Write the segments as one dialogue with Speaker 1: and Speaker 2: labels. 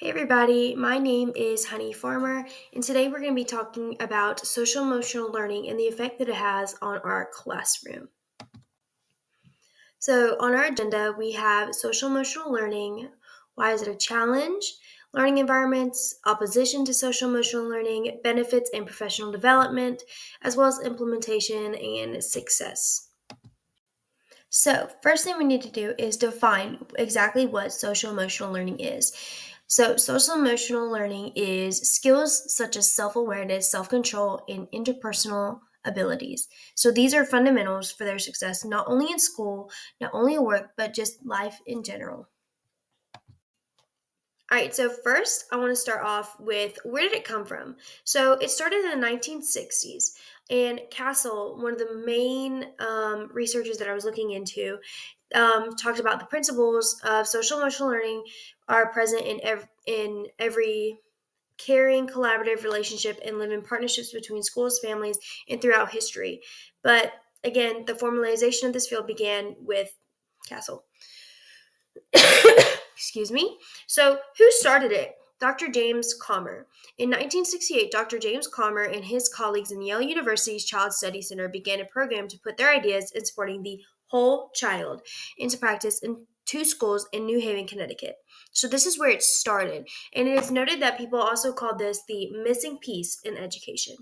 Speaker 1: Hey everybody, my name is Honey Farmer, and today we're going to be talking about social emotional learning and the effect that it has on our classroom. So, on our agenda, we have social emotional learning. Why is it a challenge? Learning environments, opposition to social emotional learning, benefits and professional development, as well as implementation and success. So, first thing we need to do is define exactly what social emotional learning is. So, social emotional learning is skills such as self awareness, self control, and interpersonal abilities. So, these are fundamentals for their success, not only in school, not only at work, but just life in general. All right, so first I want to start off with where did it come from? So it started in the 1960s, and Castle, one of the main researchers that I was looking into, talked about the principles of social emotional learning are present in every caring, collaborative relationship and live in partnerships between schools, families, and throughout history. But again, the formalization of this field began with Castle. Excuse me. So, who started it? Dr. James Comer. In 1968, Dr. James Comer and his colleagues in Yale University's Child Study Center began a program to put their ideas in supporting the whole child into practice in two schools in New Haven, Connecticut. So, this is where it started. And it is noted that people also called this the missing piece in education.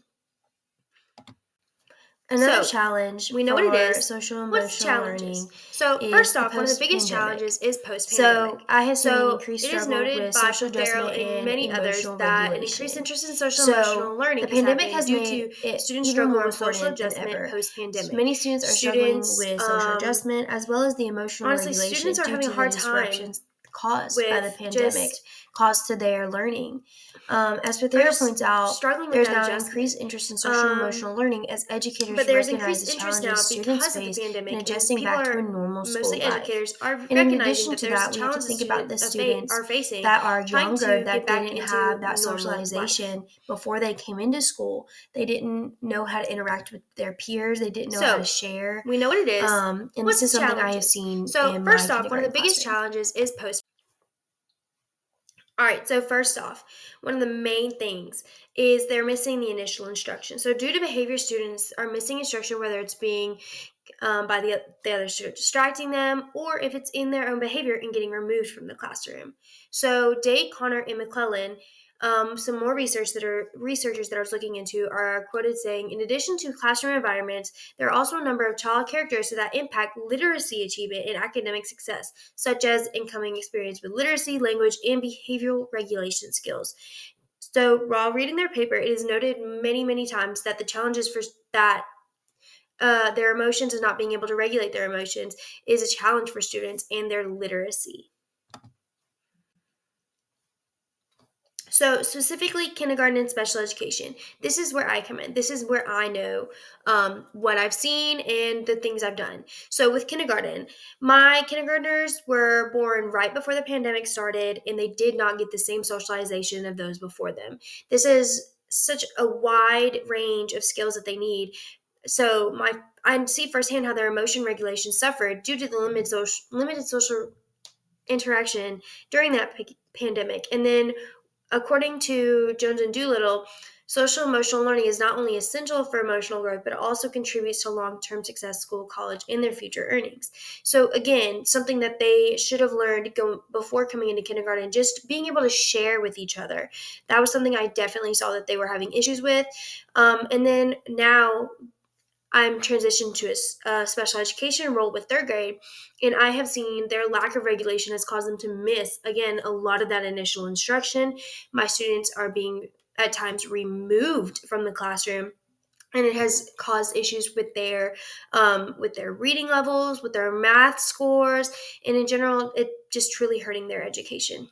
Speaker 1: Another challenge we know what it is. Social emotional learning. So first off, one of the biggest challenges is post-pandemic. So I have seen an increased struggle with social adjustment and many others that an increased interest in social emotional learning. The pandemic has made it students struggle with social adjustment post-pandemic. Many students are struggling with social adjustment as well as the emotional regulation students are having a hard time caused by the pandemic caused to their learning. As Pathera points out, there's now an increased interest in social emotional learning as educators recognize the challenges students face in adjusting back to a normal school life. And in addition to that, we have to think about the students that are younger that didn't have that socialization before they came into school. They didn't know how to interact with their peers. They didn't know how to share. We know what it is. And this is something I have seen. So first off, one of the biggest challenges is post. All right, so first off, one of the main things is they're missing the initial instruction. So, due to behavior, students are missing instruction, whether it's being by the other student distracting them, or if it's in their own behavior and getting removed from the classroom. So, Day, Connor, and McClellan, some more researchers that I was looking into are quoted saying, in addition to classroom environments, there are also a number of child characteristics that impact literacy achievement and academic success, such as incoming experience with literacy, language, and behavioral regulation skills. So while reading their paper, it is noted many, many times that the challenges for that their emotions and not being able to regulate their emotions is a challenge for students and their literacy. So specifically kindergarten and special education, this is where I come in. This is where I know what I've seen and the things I've done. So with kindergarten, my kindergartners were born right before the pandemic started, and they did not get the same socialization of those before them. This is such a wide range of skills that they need. So I see firsthand how their emotion regulation suffered due to the limited social interaction during that pandemic. And then according to Jones and Doolittle, social emotional learning is not only essential for emotional growth, but it also contributes to long-term success, school, college, and their future earnings. So again, something that they should have learned before coming into kindergarten, just being able to share with each other. That was something I definitely saw that they were having issues with. And then now I'm transitioned to a special education role with third grade, and I have seen their lack of regulation has caused them to miss, again, a lot of that initial instruction. My students are being, at times, removed from the classroom, and it has caused issues with their reading levels, with their math scores, and in general, it just truly hurting their education.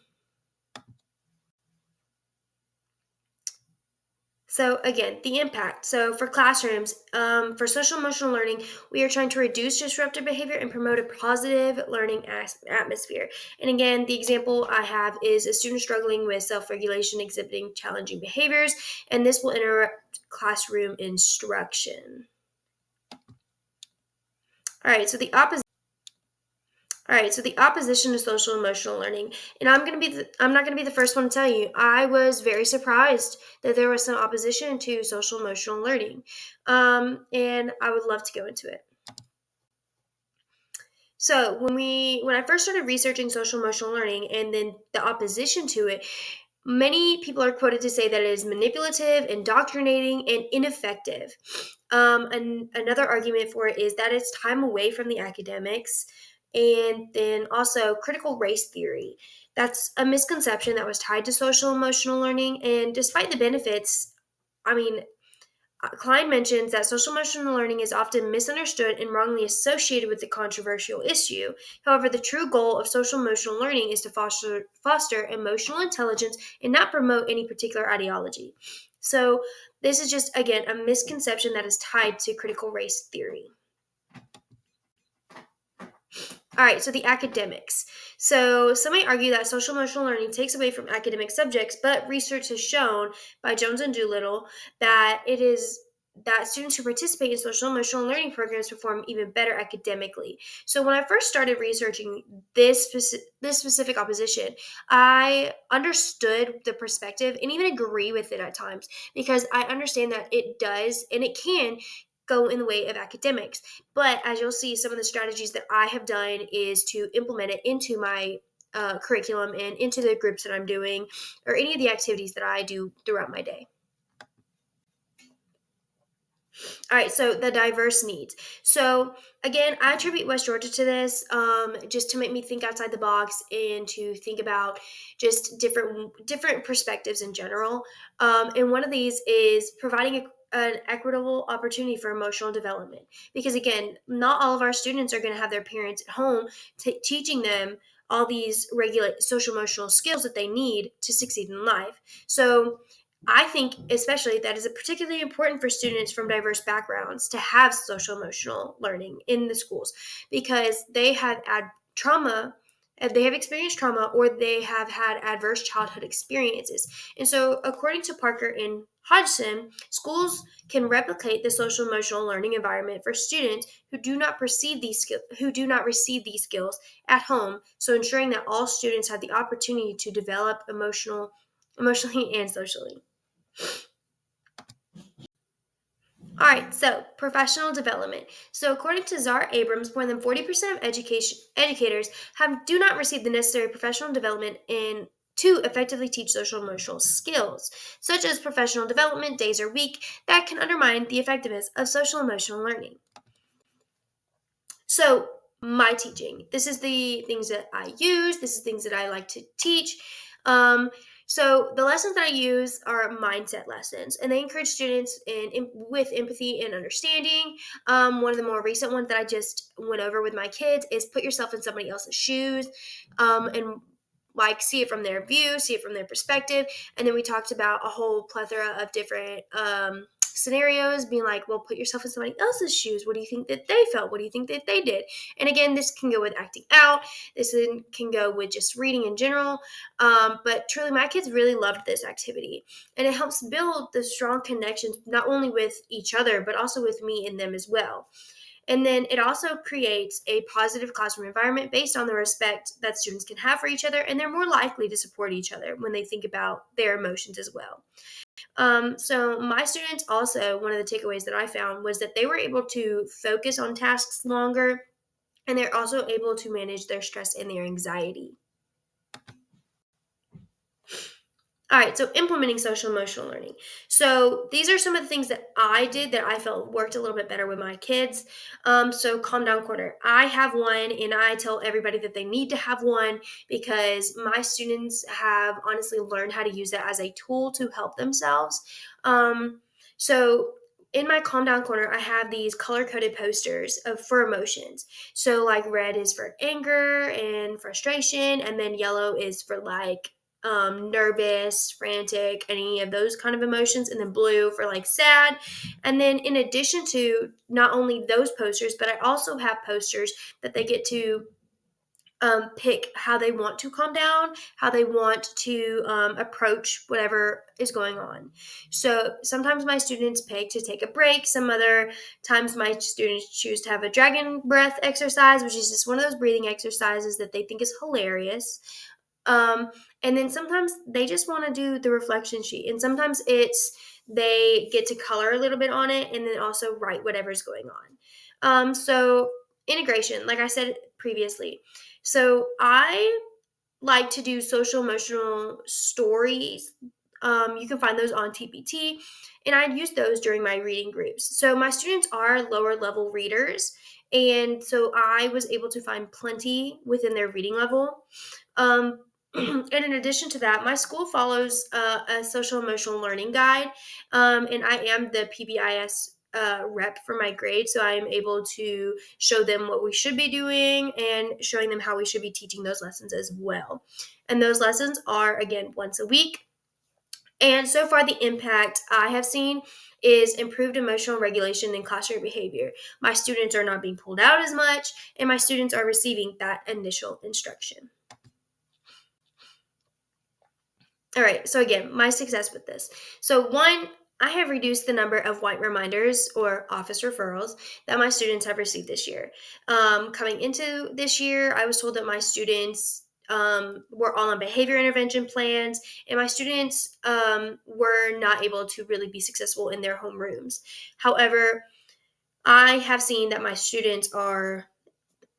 Speaker 1: So again, the impact. So for classrooms, for social emotional learning, we are trying to reduce disruptive behavior and promote a positive learning atmosphere. And again, the example I have is a student struggling with self-regulation, exhibiting challenging behaviors, and this will interrupt classroom instruction. All right, so the opposite. All right, so the opposition to social emotional learning, and I'm not going to be the first one to tell you. I was very surprised that there was some opposition to social emotional learning, and I would love to go into it. So when I first started researching social emotional learning and then the opposition to it, many people are quoted to say that it is manipulative, indoctrinating, and ineffective. And another argument for it is that it's time away from the academics, and then also critical race theory. That's a misconception that was tied to social emotional learning, and despite the benefits, I mean, Klein mentions that social emotional learning is often misunderstood and wrongly associated with the controversial issue. However, the true goal of social emotional learning is to foster emotional intelligence and not promote any particular ideology. So, this is just, again, a misconception that is tied to critical race theory. All right, so the academics. So some may argue that social emotional learning takes away from academic subjects, but research has shown by Jones and Doolittle that it is that students who participate in social emotional learning programs perform even better academically. So when I first started researching this specific opposition, I understood the perspective and even agree with it at times, because I understand that it does and it can go in the way of academics. But as you'll see, some of the strategies that I have done is to implement it into my curriculum and into the groups that I'm doing, or any of the activities that I do throughout my day. All right, so the diverse needs. So again, I attribute West Georgia to this, just to make me think outside the box and to think about just different perspectives in general. And one of these is providing an equitable opportunity for emotional development, because again, not all of our students are going to have their parents at home teaching them all these regulate social emotional skills that they need to succeed in life. So I think especially that is particularly important for students from diverse backgrounds to have social emotional learning in the schools, because they have had trauma, they have experienced trauma, or they have had adverse childhood experiences. And so according to Parker and Hodgson, schools can replicate the social emotional learning environment for students who do not receive these skills at home, so ensuring that all students have the opportunity to develop emotionally and socially. All right, so professional development. So according to Zara Abrams, more than 40% of educators do not receive the necessary professional development to effectively teach social emotional skills, such as professional development days or week, that can undermine the effectiveness of social emotional learning. So my teaching, this is the things that I use, this is things that I like to teach. So the lessons that I use are mindset lessons, and they encourage students with empathy and understanding. One of the more recent ones that I just went over with my kids is put yourself in somebody else's shoes, and like see it from their view, see it from their perspective. And then we talked about a whole plethora of different scenarios, being like, well, put yourself in somebody else's shoes. What do you think that they felt? What do you think that they did? And again, this can go with acting out. This can go with just reading in general. But truly, my kids really loved this activity. And it helps build the strong connections, not only with each other, but also with me and them as well. And then it also creates a positive classroom environment based on the respect that students can have for each other, and they're more likely to support each other when they think about their emotions as well. So my students also, one of the takeaways that I found was that they were able to focus on tasks longer, and they're also able to manage their stress and their anxiety. All right, so implementing social emotional learning. So these are some of the things that I did that I felt worked a little bit better with my kids. So Calm Down Corner. I have one, and I tell everybody that they need to have one, because my students have honestly learned how to use that as a tool to help themselves. So in my Calm Down Corner, I have these color-coded posters for emotions. So like red is for anger and frustration, and then yellow is for like nervous, frantic, any of those kind of emotions, and then blue for like sad. And then in addition to not only those posters, but I also have posters that they get to pick how they want to calm down, how they want to approach whatever is going on. So sometimes my students pick to take a break. Some other times my students choose to have a dragon breath exercise, which is just one of those breathing exercises that they think is hilarious. And then sometimes they just want to do the reflection sheet. And sometimes they get to color a little bit on it and then also write whatever's going on. So integration, like I said previously. So I like to do social emotional stories. You can find those on TPT, and I use those during my reading groups. So my students are lower level readers, and so I was able to find plenty within their reading level. And in addition to that, my school follows a social emotional learning guide, and I am the PBIS rep for my grade, so I am able to show them what we should be doing and showing them how we should be teaching those lessons as well. And those lessons are, again, once a week. And so far, the impact I have seen is improved emotional regulation and classroom behavior. My students are not being pulled out as much, and my students are receiving that initial instruction. All right, so again, my success with this. So one, I have reduced the number of white reminders or office referrals that my students have received this year. Coming into this year, I was told that my students were all on behavior intervention plans, and my students were not able to really be successful in their homerooms. However, I have seen that my students are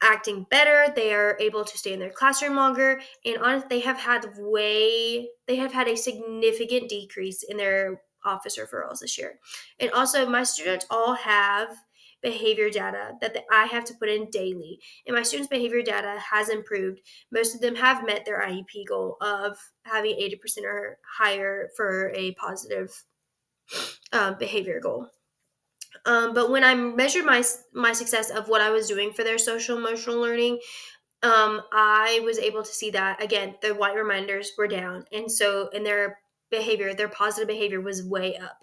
Speaker 1: acting better. They are able to stay in their classroom longer, and honestly, they have had a significant decrease in their office referrals this year. And also, my students all have behavior data that I have to put in daily, and my students' behavior data has improved. Most of them have met their IEP goal of having 80% or higher for a positive behavior goal. But when I measured my success of what I was doing for their social emotional learning, I was able to see that again, the white reminders were down, and so in their behavior, their positive behavior was way up.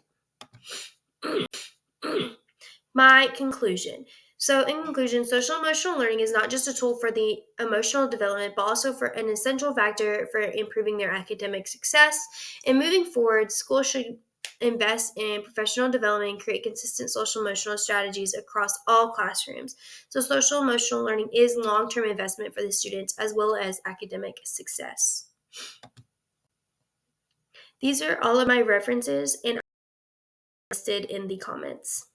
Speaker 1: My conclusion. So, in conclusion, social emotional learning is not just a tool for the emotional development, but also for an essential factor for improving their academic success. And moving forward, schools should invest in professional development and create consistent social emotional strategies across all classrooms. So, social emotional learning is long-term investment for the students as well as academic success. These are all of my references and are listed in the comments.